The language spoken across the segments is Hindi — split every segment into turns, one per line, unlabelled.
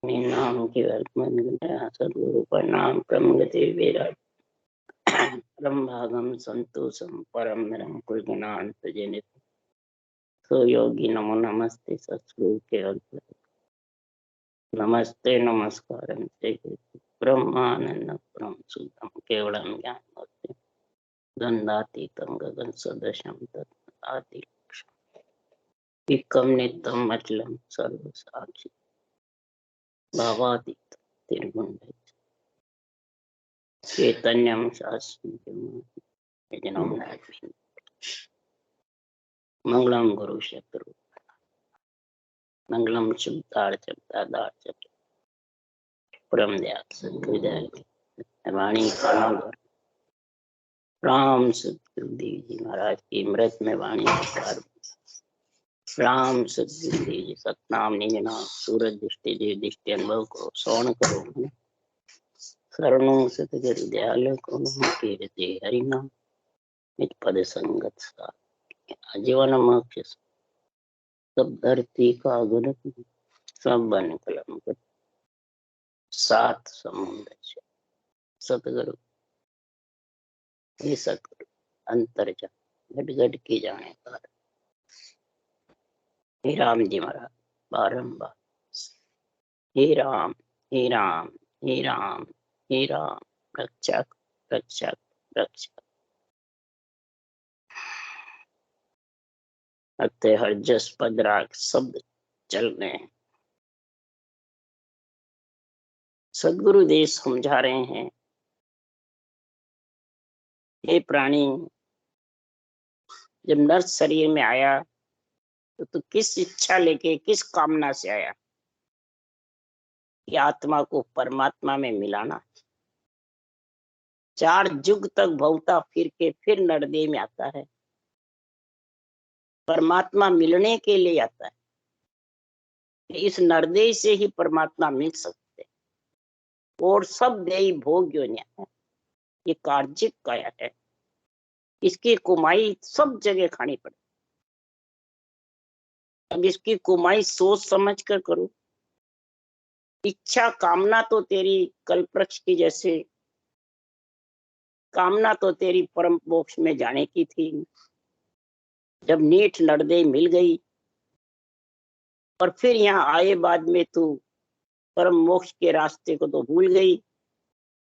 नाम के सदगुरु प्रणाम प्रमगति विराट परम भागम संतोषम परम निरंकुश गुणांत जनित सो योगी नमो नमस्ते सत्सुगुरु के नमस्ते नमस्कार ब्रह्मानंद परम शुद्धम केवलम ज्ञान गंधातीतम गगन सदृशम तत्आदि नित्यम अचलम सर्व साक्षी भावातीत निर्गुण चैतन्यम शास्त्रम मंगलम गुरु शत्रु मंगलम शुद्धार्थ परम दयाल सद्गुरुदेव वाणी कानोदर राम सतगुरुदेव जी महाराज की मृत में वाणी विचार राम सतगुरुदेव जी सतनाम निज नाम सूरज दृष्टि देव दृष्टि अनुभव करो श्रवण करो शरणों सतगुरु दयाल को कीर्ति हरिनाम निज पद संगत साथ आजीवन मोक्ष सब धरती का गुण सब बन कलम कर सात समुद्र सतगुरु ये सतगुरु अंतर जा घट घट के जाने पर हे राम जी महाराज बारंबार हे राम हे राम हे राम हे राम रक्षक रक्षक रक्षक अतः हर जस पद राग शब्द चल रहे हैं। सदगुरुदेव समझा रहे हैं, हे प्राणी जब नर शरीर में आया तो तू किस इच्छा लेके किस कामना से आया कि आत्मा को परमात्मा में मिलाना। 4 युग तक भौता फिर के फिर नरदेह में आता है, परमात्मा मिलने के लिए आता है। इस नरदेह से ही परमात्मा मिल सकते और सब देही भोग योनिया है। ये कार्जिक काया है, इसकी कुमाई सब जगह खानी पड़े। अब इसकी कुमाई सोच समझ कर करो। इच्छा कामना तो तेरी कल्पवृक्ष की जैसे कामना तो तेरी परम मोक्ष में जाने की थी। जब नीठ नरदेह मिल गई और फिर यहाँ आए बाद में तू परम मोक्ष के रास्ते को तो भूल गई,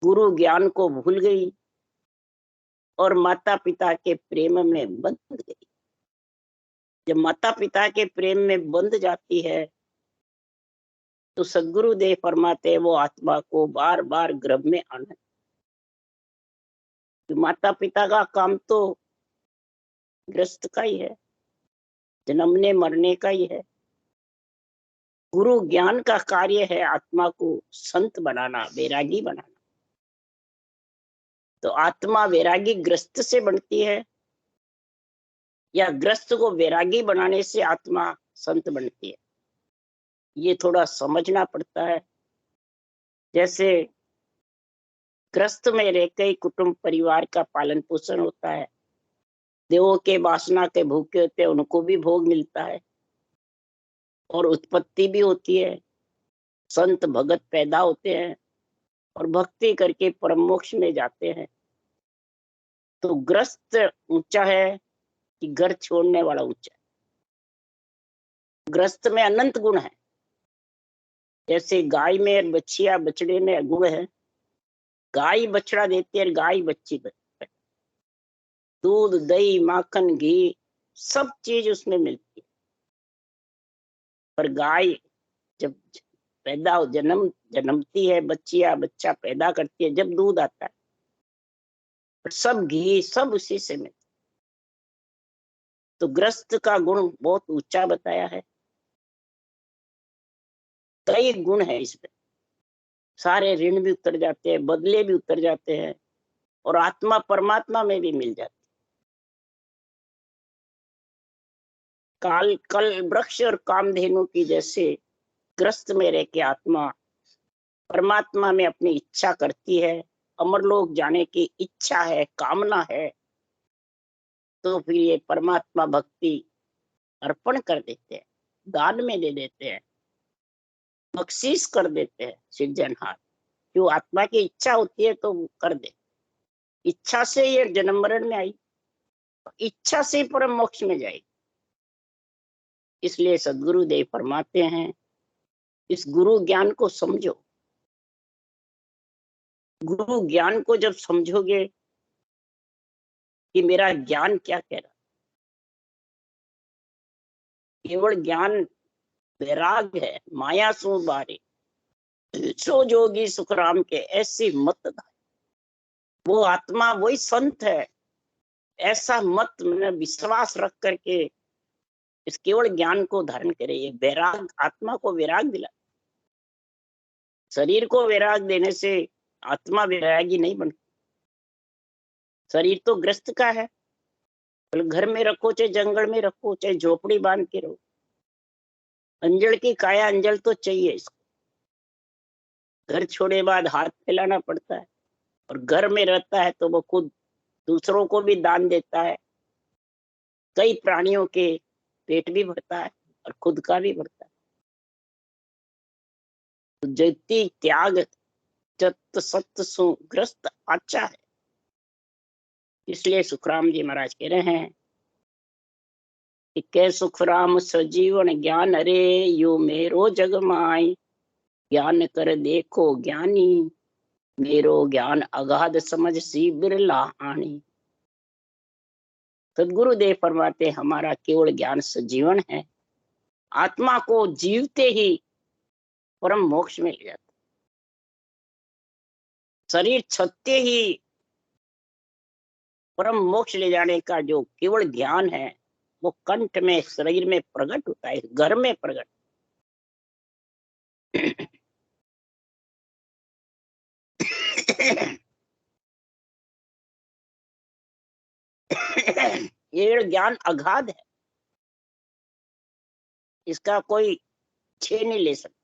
गुरु ज्ञान को भूल गई और माता पिता के प्रेम में बंध गई। जब माता पिता के प्रेम में बंध जाती है तो सदगुरुदेव फरमाते वो आत्मा को बार बार गर्भ में आना। तो माता पिता का काम तो ग्रस्त का ही है, जन्मने मरने का ही है। गुरु ज्ञान का कार्य है आत्मा को संत बनाना, वैरागी बनाना। तो आत्मा वैरागी ग्रस्त से बनती है या ग्रस्त को वैरागी बनाने से आत्मा संत बनती है, ये थोड़ा समझना पड़ता है। जैसे ग्रस्त में रहकर कुटुंब परिवार का पालन पोषण होता है, देवों के वासना के भूखे होते हैं उनको भी भोग मिलता है और उत्पत्ति भी होती है, संत भगत पैदा होते हैं और भक्ति करके परम मोक्ष में जाते हैं। तो ग्रस्त ऊंचा है कि घर छोड़ने वाला ऊंचा है। ग्रस्त में अनंत गुण है। जैसे गाय में बछिया बछड़े में गुण है, गाय बछड़ा देती है, गाय बच्ची दूध दही माखन घी सब चीज उसमें मिलती है। पर गाय जब पैदा हो जन्मती है, बच्चिया बच्चा पैदा करती है, जब दूध आता है पर सब घी सब उसी से मिलता है। तो ग्रस्त का गुण बहुत ऊंचा बताया है। कई गुण है इसमें, सारे ऋण भी उतर जाते हैं, बदले भी उतर जाते हैं और आत्मा परमात्मा में भी मिल जाती है। कल वृक्ष और कामधेनु की जैसे ग्रस्त में रह के आत्मा परमात्मा में अपनी इच्छा करती है, अमरलोक जाने की इच्छा है, कामना है, तो फिर ये परमात्मा भक्ति अर्पण कर देते हैं, दान में दे देते हैं। बख्शीश कर देते हैं सृजनहार। क्यों? आत्मा की इच्छा होती है तो कर दे। इच्छा से ये जन्म मरण में आई, इच्छा से परम मोक्ष में जाएगी। इसलिए सदगुरु देव फरमाते हैं, इस गुरु ज्ञान को समझो। गुरु ज्ञान को जब समझोगे कि मेरा ज्ञान क्या कह रहा, केवल ज्ञान वैराग है, माया सो बारे सो जोगी सुखराम के, ऐसी मत धारे। वो आत्मा वही संत है, ऐसा मत में विश्वास रख करके इस केवल ज्ञान को धारण करे। ये वैराग आत्मा को वैराग दिला। शरीर को वैराग देने से आत्मा वैरागी नहीं बनती। शरीर तो ग्रस्त का है, घर में रखो चाहे जंगल में रखो, चाहे झोपड़ी बांध के रहो, अंजल की काया अंजल तो चाहिए इसको। घर छोड़े बाद हाथ फैलाना पड़ता है, और घर में रहता है तो वो खुद दूसरों को भी दान देता है। कई प्राणियों के पेट भी भरता है और खुद का भी भरता है। तो जति त्याग चत सत्य सुग्रस्त अच्छा है। इसलिए सुखराम जी महाराज कह रहे हैं कि कै सुखराम सजीवन ज्ञान अरे, यो मेरो जग माई, ज्ञान कर देखो ज्ञानी, मेरो ज्ञान अगाध समझ सी बिरला आनी। सदगुरुदेव फरमाते हमारा केवल ज्ञान सजीवन है, आत्मा को जीवते ही परम मोक्ष में ले जाता। शरीर छते ही परम मोक्ष ले जाने का जो केवल ज्ञान है, वो कंठ में शरीर में प्रकट होता है, घर में प्रकट। ये ज्ञान अगाध है, इसका कोई छे नहीं ले सकता।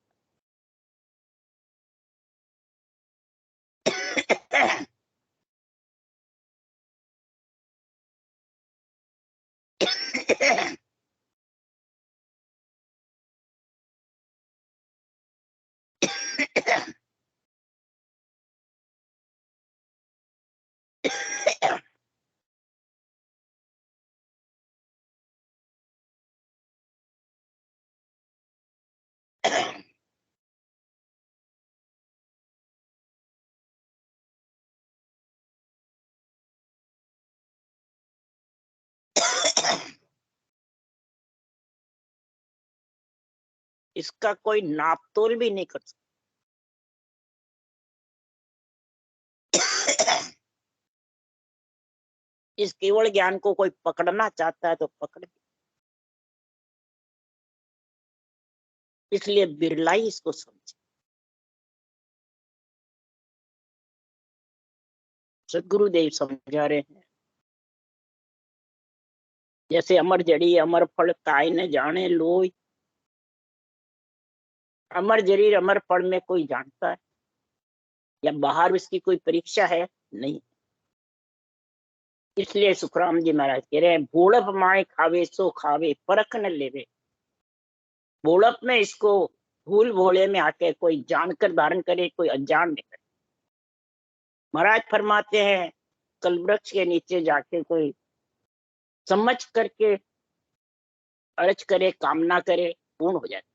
इसका कोई नापतोल भी नहीं कर सकता। इस केवल ज्ञान को कोई पकड़ना चाहता है तो पकड़, इसलिए बिरला ही इसको समझे। सदगुरुदेव समझा रहे हैं, जैसे अमर जड़ी अमर फल काय न जाने लोई। अमर जड़ी अमर फल में कोई जानता है या बाहर इसकी कोई परीक्षा है? नहीं। इसलिए सुखराम जी महाराज कह रहे हैं, भूलप माए खावे सो खावे परख न लेवे। भूलप में इसको भूल भोले में आके कोई जानकर धारण करे, कोई अनजान में करे। महाराज फरमाते हैं, कल वृक्ष के नीचे जाके कोई समझ करके अर्ज करे, कामना करे, पूर्ण हो जाती,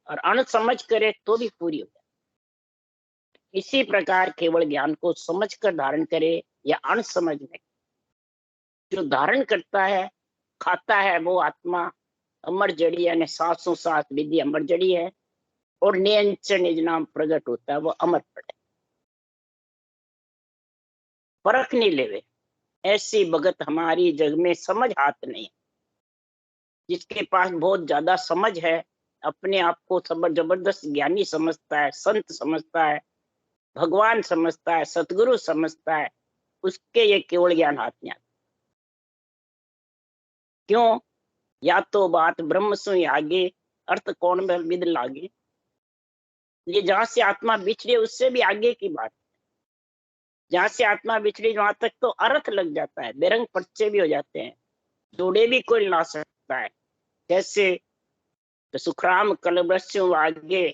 और अनसमझ करे तो भी पूरी हो जाती। इसी प्रकार केवल ज्ञान को समझ कर धारण करे या अनसमझ में, जो धारण करता है खाता है वो आत्मा अमर जड़ी यानी 707 विधि अमर जड़ी है, और नियंच निज नाम प्रकट होता है, वो अमर पड़े। परख नहीं लेवे, ऐसी भगत हमारी जग में समझ हाथ नहीं। जिसके पास बहुत ज्यादा समझ है, अपने आप को जबरदस्त ज्ञानी समझता है, संत समझता है, भगवान समझता है, सतगुरु समझता है, उसके ये केवल ज्ञान हाथ में आता। क्यों? या तो बात ब्रह्म से आगे, अर्थ कौन में विद लागे। ये जहां से आत्मा बिछड़ी उससे भी आगे की बात। जहां से आत्मा बिछड़ी वहां तक तो अर्थ लग जाता है, बेरंग पर्चे भी हो जाते हैं, जोड़े भी कोई ला सकता है। जैसे तो सुखराम कलवृक्ष आगे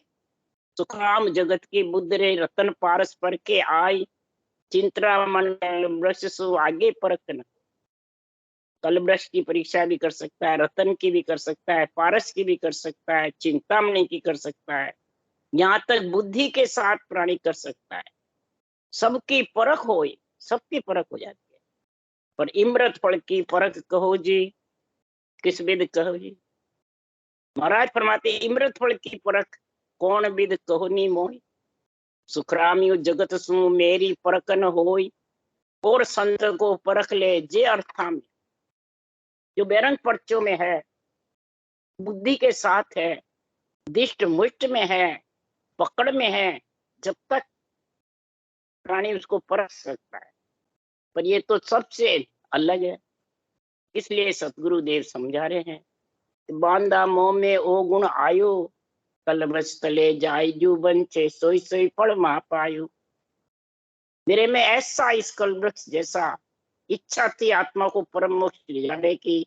सुखराम जगत की बुद्ध रे रतन पारस पर के आई, चिंतरा मन वृक्ष सु आगे परखन। कल वृक्ष की परीक्षा भी कर सकता है, रतन की भी कर सकता है, पारस की भी कर सकता है, चिंतामणि की कर सकता है, यहाँ तक बुद्धि के साथ प्राणी कर सकता है। सबकी परख हो, सबकी परख हो जाती है। पर इमृत फल की परख कहो जी, किस विद कहो जी। महाराज फरमाते इमृत फल की परख कौन विद कहो नी मोई। सुखरामियो जगत सु मेरी परखन होई, और संत को परख ले जे अर्था में। जो बैरंग पर्चों में है, बुद्धि के साथ है, दिष्ट मुष्ट में है, पकड़ में है, जब तक प्राणी उसको परख सकता है। पर ये तो सबसे अलग है। इसलिए सतगुरु देव समझा रहे हैं, बांधा मोह में ओ गुण आयो, कल बस तले जाय जू बंचे, सोई सोई फल मा पायो। मेरे में ऐसा इस कलवृक्ष जैसा इच्छा थी आत्मा को परम मोक्ष ले जाने की,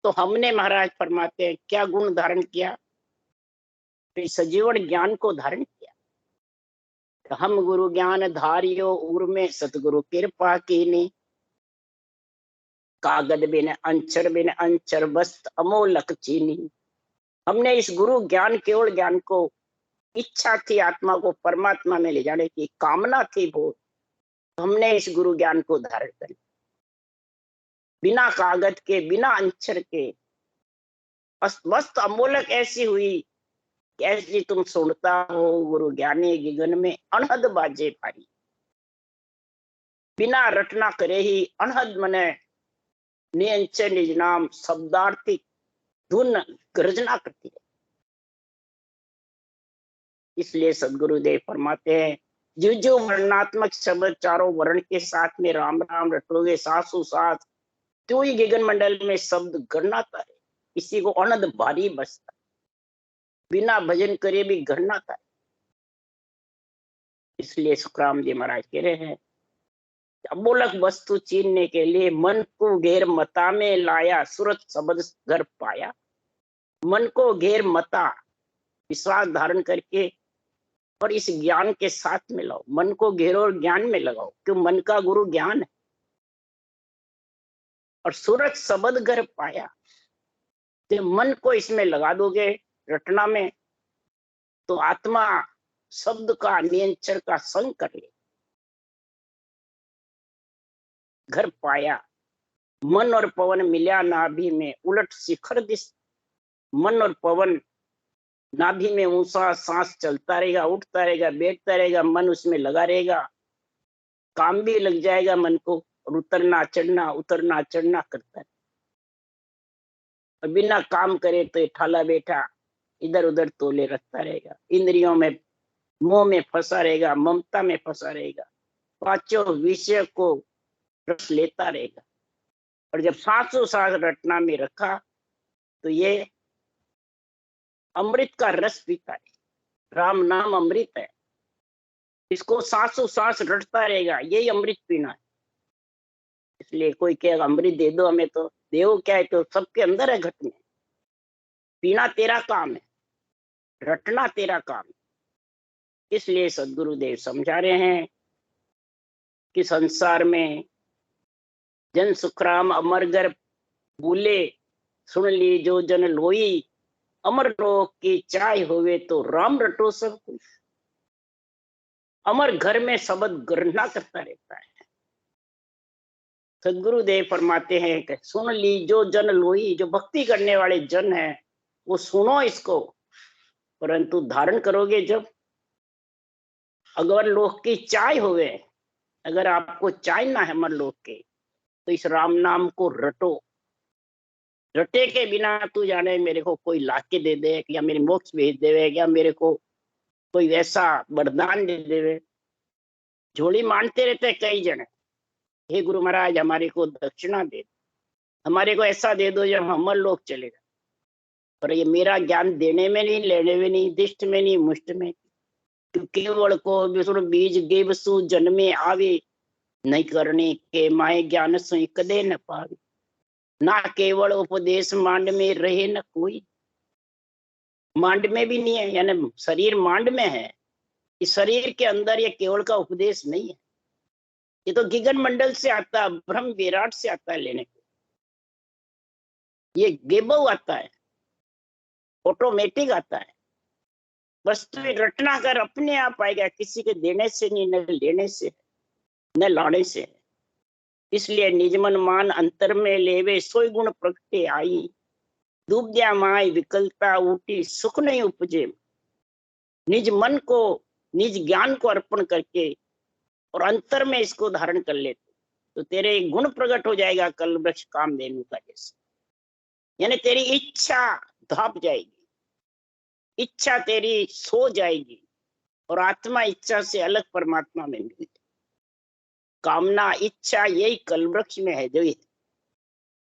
तो हमने महाराज फरमाते हैं क्या गुण धारण किया, तो सजीवन ज्ञान को धारण किया। तो हम गुरु ज्ञान धारियो उर में सतगुरु कृपा कीनी, कागद बिन अंचर वस्त अमोलक चीनी। हमने इस गुरु ज्ञान, केवल ज्ञान को, इच्छा थी आत्मा को परमात्मा में ले जाने की, कामना थी बहुत, तो हमने इस गुरु ज्ञान को धारण कर लिया। बिना कागज के, बिना अंचर के, वस्त अमोलक ऐसी हुई कि ऐसी तुम सुनता हो गुरु ज्ञानी गिगन में अनहद बाजे भारी। बिना रटना करे ही अनहद मने नियंचर निज नाम शब्दार्थी धुन गर्जना करती है। इसलिए सदगुरुदेव फरमाते हैं, जो जो वर्णात्मक शब्द चारों वर्ण के साथ में राम राम रटोगे सासु साथ, तो ही गगन मंडल में शब्द गणनाता है। इसी को अनंत भारी बसता, बिना भजन करे भी गणनाता है। इसलिए सुखराम जी महाराज कह रहे हैं, अमोलक वस्तु चीनने के लिए मन को घेर मता में लाया, सूरत शब्द घर पाया। मन को घेर मता, विश्वास धारण करके, और इस ज्ञान के साथ में लाओ। मन को घेरो और ज्ञान में लगाओ, क्यों मन का गुरु ज्ञान है। और सूरज शब्द घर पाया, तो मन को इसमें लगा दोगे रटना में, तो आत्मा शब्द का नियंत्रण का संग कर ले। घर पाया, मन और पवन मिल्या नाभि में, उलट शिखर दिस। मन और पवन नाभि में ऊंचा सांस चलता रहेगा, उठता रहेगा, बैठता रहेगा, मन उसमें लगा रहेगा, काम भी लग जाएगा मन को, और उतरना चढ़ना करता है। और बिना काम करे तो ठाला बैठा इधर उधर तोले रखता रहेगा, इंद्रियों में मोह में फंसा रहेगा, ममता में फंसा रहेगा, पांचों विषय को रस लेता रहेगा। और जब सांसों सांस रटना में रखा, तो ये अमृत का रस पीता है। राम नाम अमृत है, इसको सांसों सांस रटता रहेगा, यही अमृत पीना है। इसलिए कोई कहेगा अमृत दे दो हमें, तो देव क्या है, तो सबके अंदर है घट में। पीना तेरा काम है, रटना तेरा काम है। इसलिए सदगुरुदेव समझा रहे हैं कि संसार में जन सुखराम अमर घर भूले, सुन ली जो जन लोई, अमर लोक की चाय होवे तो राम रटो सब कुछ। अमर घर में शब्द गणना करता रहता है। सदगुरुदेव फरमाते हैं कि सुन ली जो जन लोई, जो भक्ति करने वाले जन है वो सुनो इसको, परंतु धारण करोगे जब, अगर लोक की चाय होवे, अगर आपको चाहना है अमर लोक के, तो इस राम नाम को रटो। रटे के बिना तू जाने मेरे को कोई लाके दे दे, या मेरे मोक्ष भेज देवे, या मेरे को कोई वैसा वरदान दे देवे। झोली मानते रहते कई जने, हे गुरु महाराज हमारे को दक्षिणा दे, हमारे को ऐसा दे दो जब अमर लोक चलेगा। पर ये मेरा ज्ञान देने में नहीं, लेने में नहीं, दिष्ट में नहीं, मुष्ट में। केवल को विष्णु बीज गेवसु जन्मे आवे, नहीं करने के माए ज्ञान सुई कदे न पावे। ना केवल उपदेश मांड में रहे न कोई, मांड में भी नहीं है, यानी शरीर मांड में है। इस शरीर के अंदर ये केवल का उपदेश नहीं है, ये तो गगन मंडल से आता है, ब्रह्म विराट से आता है लेने को। ये गेबव आता है, ऑटोमेटिक आता है। वस्तु रटना कर अपने आप आएगा, किसी के देने से नहीं, न लेने से, न लाने से। इसलिए निज मन मान अंतर में लेवे, सोई गुण प्रगटे आई। डूबद्या माय विकलता उठी, सुख नहीं उपजे। निज मन को, निज ज्ञान को अर्पण करके और अंतर में इसको धारण कर ले तो तेरे गुण प्रकट हो जाएगा, कल्पवृक्ष कामधेनु का जैसा। यानी तेरी इच्छा धाप जाएगी, इच्छा तेरी सो जाएगी और आत्मा इच्छा से अलग परमात्मा में मिल। कामना इच्छा यही कल्पवृक्ष में है जो ये।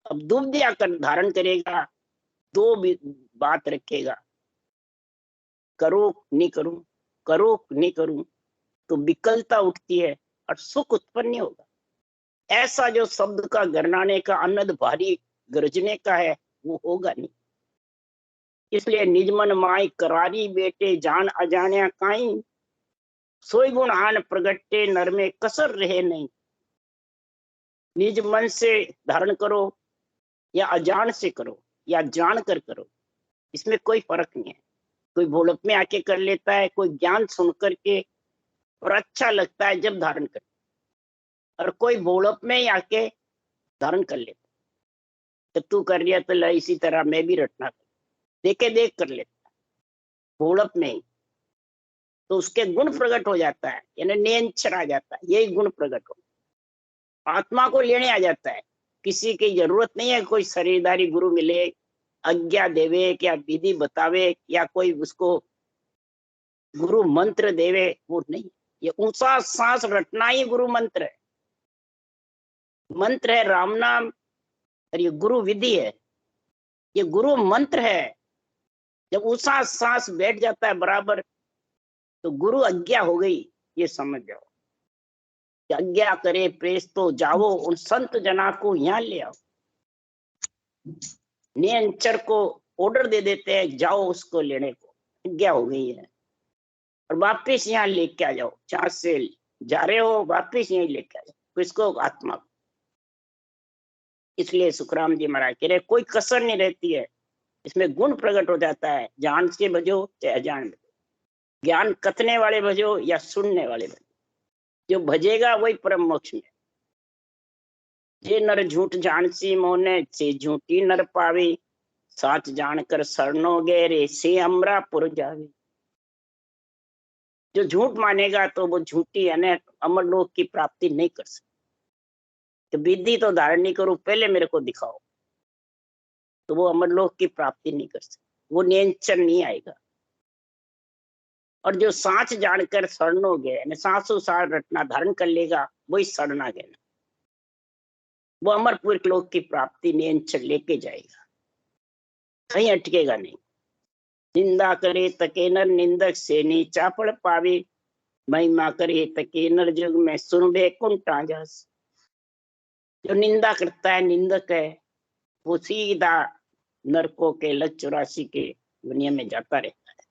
अब दुबदिया कर धारण करेगा, दो बात रखेगा, करो नहीं करूं, करो नहीं करूं, तो विकलता उठती है और सुख उत्पन्न नहीं होगा। ऐसा जो शब्द का गरनाने का, अनद भारी गरजने का है, वो होगा नहीं। इसलिए निज मन माई करारी बेटे, जान अजान्या काई। सोई गुण आन प्रगटे, नर में कसर रहे नहीं। निज मन से धारण करो या अजान से करो या जान कर करो, इसमें कोई फर्क नहीं है। कोई भोलप में आके कर लेता है, कोई ज्ञान सुन करके और अच्छा लगता है जब धारण कर, और कोई भोलप में ही आके धारण कर लेता। तो तू कर लिया तो इसी तरह मैं भी रटना कर, देखे देख कर लेता भोलप में ही, तो उसके गुण प्रकट हो जाता है, यानी नियंत्रण आ जाता है। यही गुण प्रकट हो, आत्मा को लेने आ जाता है। किसी की जरूरत नहीं है कोई शरीरदारी गुरु मिले, आज्ञा देवे, क्या विधि बतावे, या कोई उसको गुरु मंत्र देवे, वो नहीं। ये ऊंचा सांस रटना ही गुरु मंत्र है। मंत्र है राम नाम, और ये गुरु विधि है, ये गुरु मंत्र है। जब ऊंचा सांस बैठ जाता है बराबर, तो गुरु आज्ञा हो गई, ये समझ जाओ। आज्ञा करे प्रेस तो जाओ, उन संत जना को यहाँ ले आओ। नियंचर को ऑर्डर दे देते हैं, जाओ उसको लेने को, आज्ञा हो गई है, और वापिस यहाँ लेके आ जाओ। जहां से जा रहे हो वापिस यहीं लेके आ जाओ, किसको? आत्मा। इसलिए सुखराम जी महाराज कह रहे कोई कसर नहीं रहती है, इसमें गुण प्रकट हो जाता है। जान से भजो चाहे अजान में, ज्ञान कथने वाले भजो या सुनने वाले भजो, जो भजेगा वही परम मोक्ष में। जे नर झूठ जान सी मोने, से झूठी नर पावे। साच जानकर शरणो गहरे, से अमरापुर जावे। जो झूठ मानेगा तो वो झूठी यानी अमरलोक की प्राप्ति नहीं कर सकता। तो विधि तो धारण नहीं करूं, पहले मेरे को दिखाओ, तो वो अमरलोक की प्राप्ति नहीं कर सकता, वो नियंत्रण नहीं आएगा। और जो सांच जानकर शरणो गए, सांसों सार रटना धारण कर लेगा, वही शरणा गए, वो अमरपुर लोक की प्राप्ति नियंत्रण लेके जाएगा, कहीं अटकेगा नहीं। निंदा करे तके नर, निंदक से नीचा पड़ पावे। महिमा करे तके नर, जुग में सुनबे कुंटा जास। जो निंदा करता है, निंदक है, वो सीधा नरकों के लग 84 के दुनिया में जाता रहता है।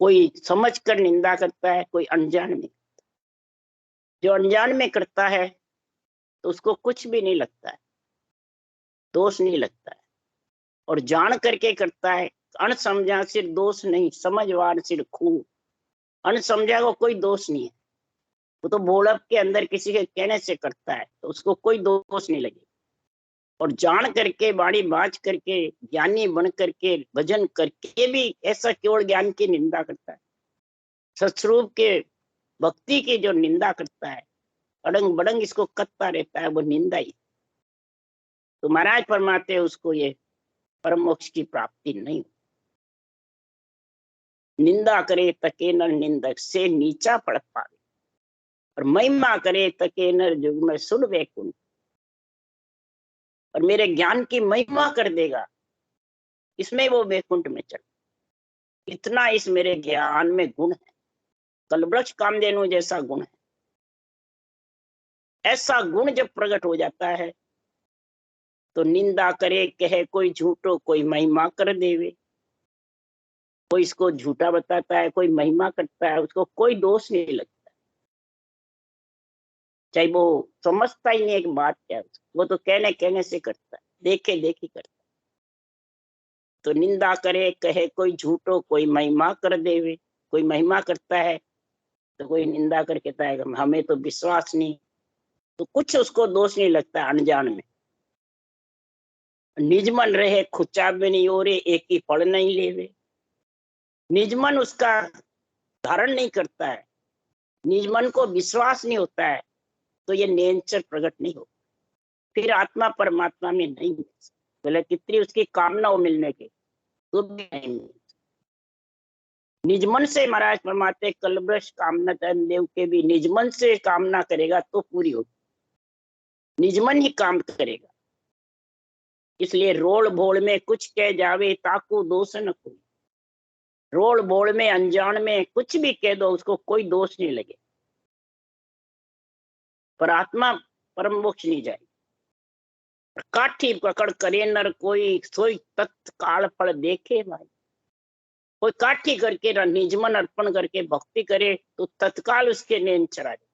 कोई समझ कर निंदा करता है, कोई अनजान में। जो अनजान में करता है तो उसको कुछ भी नहीं लगता है, दोष नहीं लगता है। और जान करके करता है, अनसमझा सिर दोष नहीं, समझवार सिर खूब। अनसमझा को कोई दोष नहीं है, वो तो भोलप के अंदर किसी के कहने से करता है, तो उसको कोई दोष नहीं लगे। और जान करके, बाणी बाज करके, ज्ञानी बन करके, भजन करके भी ऐसा केवल ज्ञान की निंदा करता है, सत्स्वरूप के भक्ति की जो निंदा करता है, अड़ंग बड़ंग इसको करता रहता है, वो निंदा ही। तो महाराज फरमाते हैं उसको ये परम मोक्ष की प्राप्ति नहीं। निंदा करे तके नर, निंदक से नीचा पड़ पावे। और महिमा करे तके नर, जुग में सुन वैकुंठ। और मेरे ज्ञान की महिमा कर देगा, इसमें वो वैकुंठ में चल। इतना इस मेरे ज्ञान में गुण है, कल्पवृक्ष कामधेनु जैसा गुण है। ऐसा गुण जब प्रकट हो जाता है तो निंदा करे कहे कोई झूठो, कोई महिमा कर देवे। कोई इसको झूठा बताता है, कोई महिमा करता है, उसको कोई दोष नहीं लगता, चाहे वो समझता ही नहीं एक बात क्या है, वो तो कहने कहने से करता है, देखे देखी करता है। तो निंदा करे कहे कोई झूठो, कोई महिमा कर देवे, कोई महिमा करता है तो कोई निंदा करके कहता है हमें तो विश्वास नहीं, तो कुछ उसको दोष नहीं लगता अनजान में। निज मन रहे खुचा में नहीं हो रे, एक ही फल नहीं लेवे। निज मन उसका धारण नहीं करता है, निज मन को विश्वास नहीं होता है, तो ये नेचर प्रकट नहीं हो, फिर आत्मा परमात्मा में नहीं मिल सकती। बोले कितनी उसकी कामना हो मिलने की, तो भी नहीं मिल। निज मन से महाराज फरमाते कलवृक्ष कामना देव के भी निज मन से कामना करेगा तो पूरी होगी, निज मन ही काम करेगा। इसलिए रोल भोल में कुछ कह जावे ताकू दोष न कोई। रोल भोल में अनजान में कुछ भी कह दो, उसको कोई दोष नहीं लगे, पर आत्मा परम मोक्ष नहीं जाए। काठी पकड़ करे नर कोई, सोई तत्काल फल देखे भाई। कोई काठी करके निजमन अर्पण करके भक्ति करे तो तत्काल उसके नैन चरा जाए।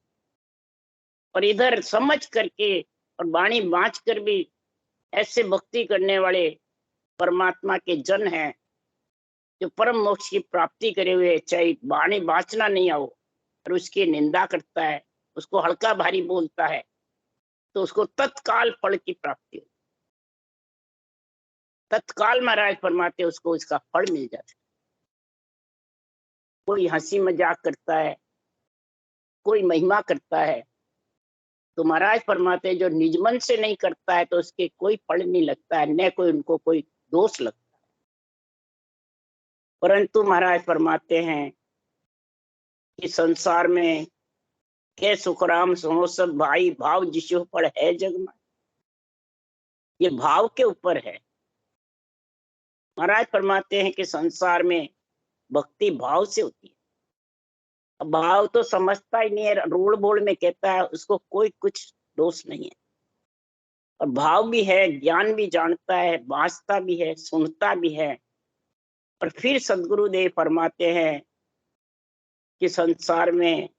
और इधर समझ करके और वाणी बाँच कर भी ऐसे भक्ति करने वाले परमात्मा के जन हैं जो परम मोक्ष की प्राप्ति करे हुए, चाहे वाणी बाँचना नहीं आओ और उसकी निंदा करता है, उसको हल्का भारी बोलता है, तो उसको तत्काल फल की प्राप्ति हो, तत्काल महाराज फरमाते उसको इसका फल मिल जाता है। कोई हंसी मजाक करता है, कोई महिमा करता है, तो महाराज फरमाते जो निज मन से नहीं करता है तो उसके कोई फल नहीं लगता है, न कोई उनको कोई दोष लगता है। परंतु महाराज फरमाते हैं कि संसार में के सुखराम सो सब भाई, भाव जिसो पर है जग में। ये भाव के ऊपर है। महाराज फरमाते हैं कि संसार में भक्ति भाव से होती है। अब भाव तो समझता ही नहीं है, रोड बोल में कहता है, उसको कोई कुछ दोष नहीं है। और भाव भी है, ज्ञान भी जानता है, बांचता भी है, सुनता भी है। और फिर सदगुरुदेव फरमाते हैं कि संसार में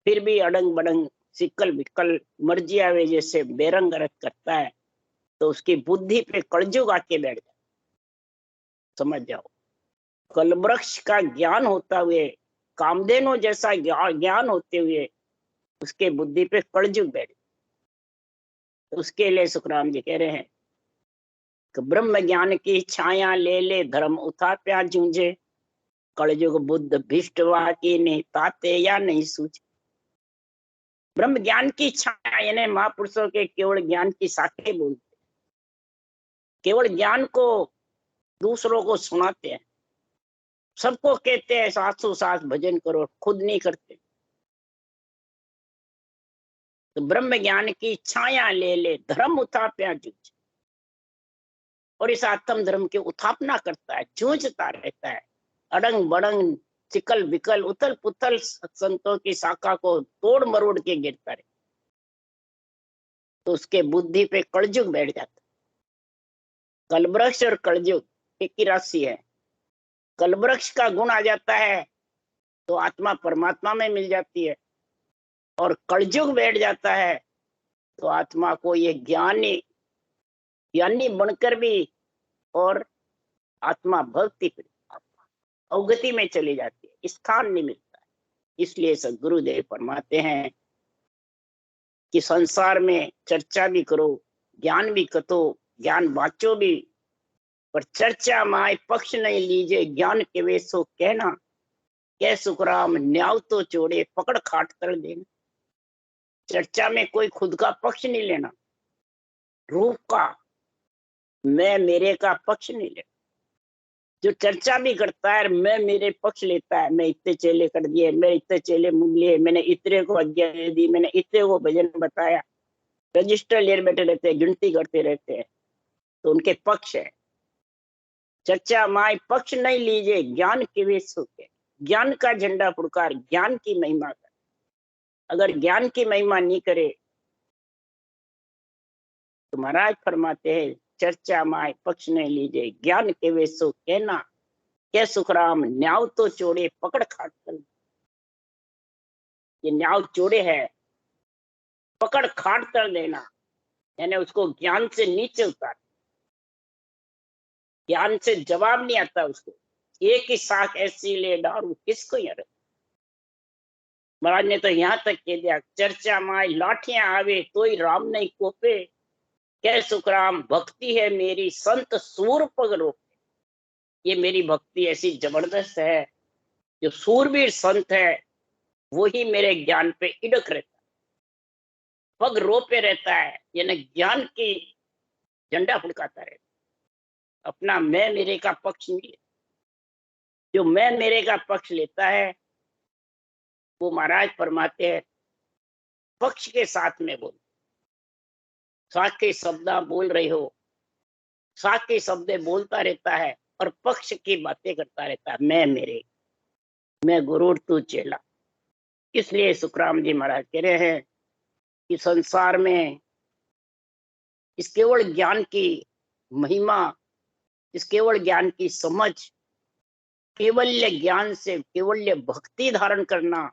फिर भी अड़ंग बड़ंग सिकल विकल मर्जी आवे जैसे बेरंग रत करता है, तो उसकी बुद्धि पे कलजुग आके बैठ जाए। समझ जाओ, कलवृक्ष का ज्ञान होता हुए, कामधेनु जैसा ज्ञान होते हुए उसके बुद्धि पे कलजुग बैठ। उसके लिए सुखराम जी कह रहे हैं कि ब्रह्म ज्ञान की छाया ले ले, धर्म उठा प्या जूझे। कलयुग बुद्ध भिष्टवा की नहीं ताते या नहीं सूझे। ब्रह्म ज्ञान की छाया यानी महापुरुषों के केवल ज्ञान की शाखें बोलते, केवल ज्ञान को दूसरों को सुनाते हैं, सबको कहते हैं 700 भजन करो, खुद नहीं करते। तो ब्रह्म ज्ञान की छाया ले ले, धर्म उठा प्या जूझे। और इस आत्म धर्म की उत्थापना करता है, जूझता रहता है, अड़ंग बड़ंग चिकल विकल उथल पुथल संतों की शाखा को तोड़ मरोड़ के गिरता रहे, तो उसके बुद्धि पे कलजुग बैठ जाता। कलवृक्ष और कलजुग एक ही राशि है। कलवृक्ष का गुण आ जाता है तो आत्मा परमात्मा में मिल जाती है, और कलजुग बैठ जाता है तो आत्मा को ये ज्ञानी बनकर भी और आत्मा भक्ति अवगति में चली जाती है, स्थान नहीं मिलता है। इसलिए सदगुरुदेव फरमाते हैं कि संसार में चर्चा भी करो, ज्ञान भी कथो, ज्ञान बांचो भी, पर चर्चा माय पक्ष नहीं लीजिए, ज्ञान के वेशो कहना कह सुखराम न्याव तो चोड़े, पकड़ खाट कर देना। चर्चा में कोई खुद का पक्ष नहीं लेना, रूप का मैं मेरे का पक्ष नहीं लेना। जो चर्चा भी करता है मैं मेरे पक्ष लेता है, मैं इतने चेले कर दिए, मैं इतने चेले मुंग लिए, मैंने इतने को आज्ञा दे दी, मैंने इतने को भजन बताया, रजिस्टर ले बैठे रहते हैं, गिनती करते रहते हैं, तो उनके पक्ष है। चर्चा माय पक्ष नहीं लीजिए, ज्ञान के वेश होके ज्ञान का झंडा फुड़कार, ज्ञान की महिमा कर। अगर ज्ञान की महिमा नहीं करे तो महाराज फरमाते हैं चर्चा माय पक्ष नहीं लीजिए, ज्ञान के वेश कहना क्या सुखराम न्याव तो चोड़े पकड़ खाट कर, ये न्याव चोड़े है, पकड़ खाट कर देना, यानी उसको ज्ञान से नीचे उतार, ज्ञान से जवाब नहीं आता उसको। एक ही साख ऐसी ले डारू किसको यार। महाराज ने तो यहाँ तक कह दिया, चर्चा माय लाठियां आवे तो ही राम नहीं कोपे, क्या सुखराम भक्ति है मेरी संत सूर पग रोपे। ये मेरी भक्ति ऐसी जबरदस्त है, जो सूरवीर संत है वो ही मेरे ज्ञान पे इड़क रहता है, पग रोपे रहता है, यानी ज्ञान की झंडा फड़काता रहता है। अपना मैं मेरे का पक्ष नहीं, जो मैं मेरे का पक्ष लेता है वो महाराज फरमाते हैं पक्ष के साथ में बोल, साथ के शब्द बोल रहे हो, साथ के शब्द बोलता रहता है और पक्ष की बातें करता रहता है, मैं मेरे, मैं गुरु तू चेला। इसलिए सुखराम जी महाराज कह रहे हैं कि संसार में इस केवल ज्ञान की महिमा, इस केवल ज्ञान की समझ, केवल्य ज्ञान से केवल्य भक्ति धारण करना,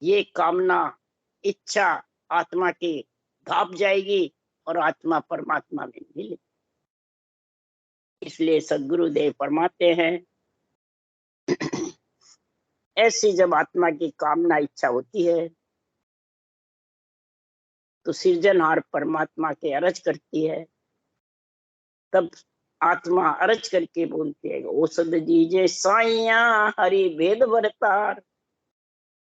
ये कामना इच्छा आत्मा की धाप जाएगी और आत्मा परमात्मा में मिलेगी। इसलिए सद्गुरुदेव फरमाते हैं ऐसी जब आत्मा की कामना इच्छा होती है तो सृजनहार परमात्मा के अरज करती है, तब आत्मा अरज करके बोलती है औषध दीजे साइया हरि भेद बरतार,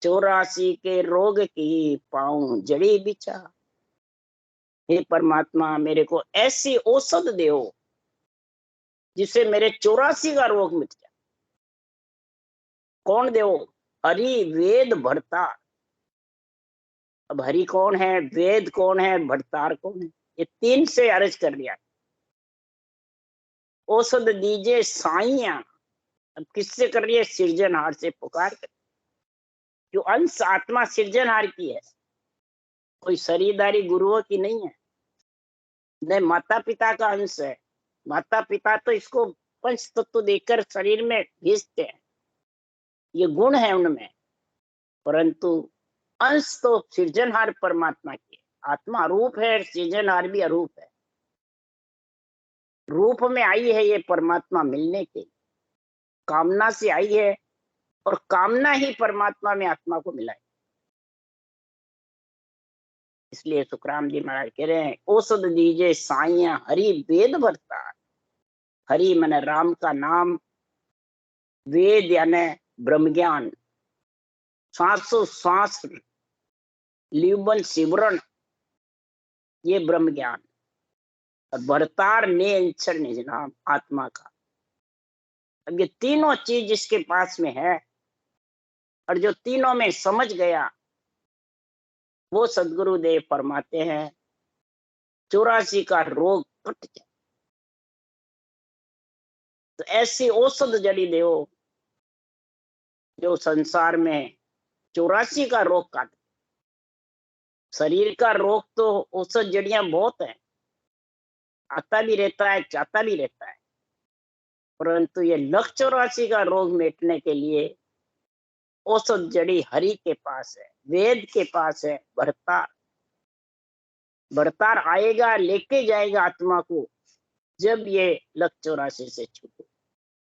84 के रोग की पाऊं जड़ी बिछा। हे परमात्मा मेरे को ऐसी औषध दो जिससे मेरे 84 का रोग मिट जाए। कौन दो? हरि वेद भरतार। अब हरि कौन है, वेद कौन है, भरतार कौन है, ये तीन से अर्ज कर दिया। औषध दीजिए साइया, अब किससे कर रही है? सृजनहार से पुकार कर, जो अंश आत्मा सृजनहार की है, कोई शरीरदारी गुरुओं की नहीं है, न माता पिता का अंश है। माता पिता तो इसको पंच तत्व देकर शरीर में भेजते हैं, ये गुण है उनमें, परंतु अंश तो सृजनहार परमात्मा की है। आत्मा रूप है, सृजनहार भी अरूप है। रूप में आई है ये परमात्मा मिलने के, कामना से आई है और कामना ही परमात्मा में आत्मा को मिलाई। इसलिए सुखराम जी महाराज कह रहे हैं औषध दीजिए साइया हरि वेद भरता। हरि माने राम का नाम, वेद यानी ब्रह्म ज्ञान, सांसों सांस लिवबन सिमरन, ये ब्रह्म ज्ञान, और भरतार ने अंचर निज नाम आत्मा का। अब ये तीनों चीज जिसके पास में है और जो तीनों में समझ गया, वो सदगुरुदेव फरमाते हैं 84 का रोग कट जाए। तो ऐसी औषध जड़ी देव जो संसार में 84 का रोग काट। शरीर का रोग तो औषध जड़ियां बहुत है, आता भी रहता है जाता भी रहता है, परंतु ये लक्ष्य 84 का रोग मिटने के लिए औषध जड़ी हरि के पास है, वेद के पास है। भरतार, भरतार आएगा, लेके जाएगा आत्मा को जब ये लक्ष्य 84 से छूटे।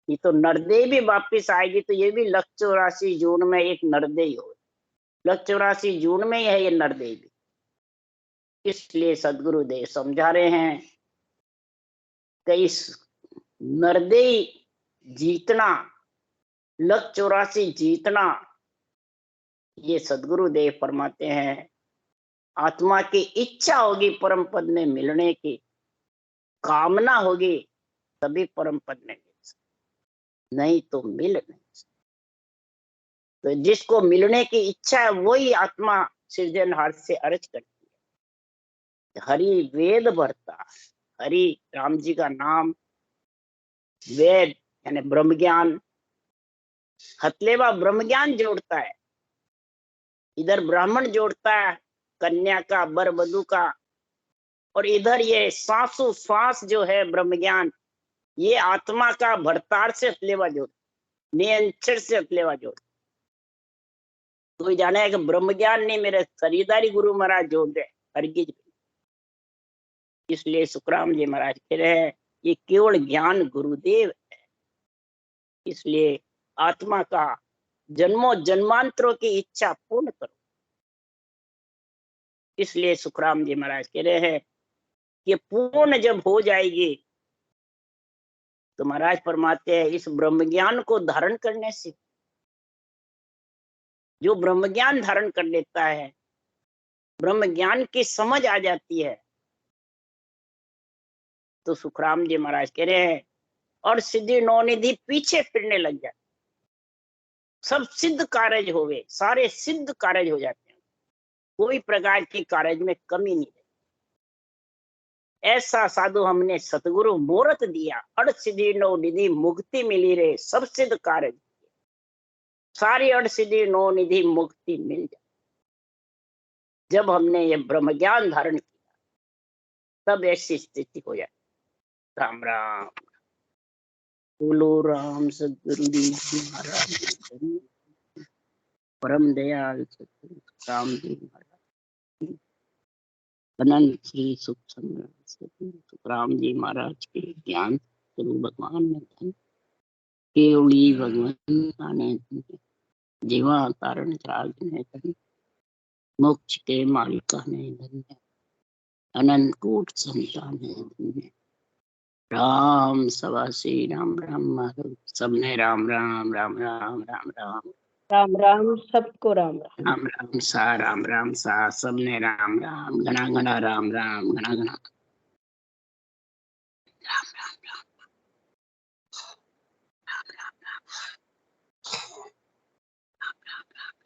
ये तो नरदेह भी वापिस आएगी, तो ये भी लक्ष्य 84 जून में एक नरदेह हो, लक्ष्य 84 जून में ही है ये नरदेह भी। इसलिए सदगुरुदेव समझा रहे हैं कि इस नरदेह जीतना, लक्ष्य 84 जीतना, ये सदगुरुदेव फरमाते हैं आत्मा की इच्छा होगी परम पद में मिलने की, कामना होगी तभी परम पद में मिल सकते, नहीं तो मिल नहीं सकते। तो जिसको मिलने की इच्छा है वही आत्मा सृजनहार से अर्ज करती है। हरि वेद भरता, हरि राम जी का नाम, वेद यानी ब्रह्म ज्ञान, हथलेवा ब्रह्म ज्ञान जोड़ता है, इधर ब्राह्मण जोड़ता है कन्या का, बर वधु का, और इधर ये सांसों सांस जो है ब्रह्म ज्ञान, ये आत्मा का भरतार से अतलेवा जोड़, नियंत्रण से अतलेवा जोड़। कोई जाने कि ब्रह्म ज्ञान नहीं मेरे शरीरदारी गुरु महाराज जोड़ दे हरगिज। इसलिए सुखराम जी महाराज कह रहे हैं ये केवल ज्ञान गुरुदेव है। इसलिए आत्मा का जन्मों जन्मांतरों की इच्छा पूर्ण करो। इसलिए सुखराम जी महाराज कह रहे हैं कि पूर्ण जब हो जाएगी तो महाराज फरमाते हैं इस ब्रह्म ज्ञान को धारण करने से, जो ब्रह्म ज्ञान धारण कर लेता है, ब्रह्म ज्ञान की समझ आ जाती है, तो सुखराम जी महाराज कह रहे हैं और सिद्धि नौनिधि पीछे फिरने लग जाते, सब सिद्ध कार्य हो गए, सारे सिद्ध कार्य हो जाते हैं, कोई प्रकार के कार्य में कमी नहीं रही। ऐसा साधु हमने सतगुरु मूर्त दिया, अड़ सिद्धि नौनिधि मुक्ति मिली रे, सब सिद्ध कार्य, सारी अड़ सिद्धि नौनिधि मुक्ति मिल जाए। जब हमने ये ब्रह्म ज्ञान धारण किया तब ऐसी स्थिति हो जाए। राम राम। बोलो राम सदगुरुदेव जी महाराज, परम दयाल सतगुरु राम जी महाराज, अनंत श्री सुख संग्रह राम जी महाराज के ज्ञान स्वरूप भगवान ने धन केवली भगवान ने जीवा कारण राज ने धन मोक्ष के मालिका ने धन अनंत कोट संतान ने धन राम सवासी राम राम सबने राम राम राम राम राम राम
राम राम सबको राम राम
राम राम सा सबने राम राम घना घना राम राम घना घना राम राम राम राम राम राम राम राम राम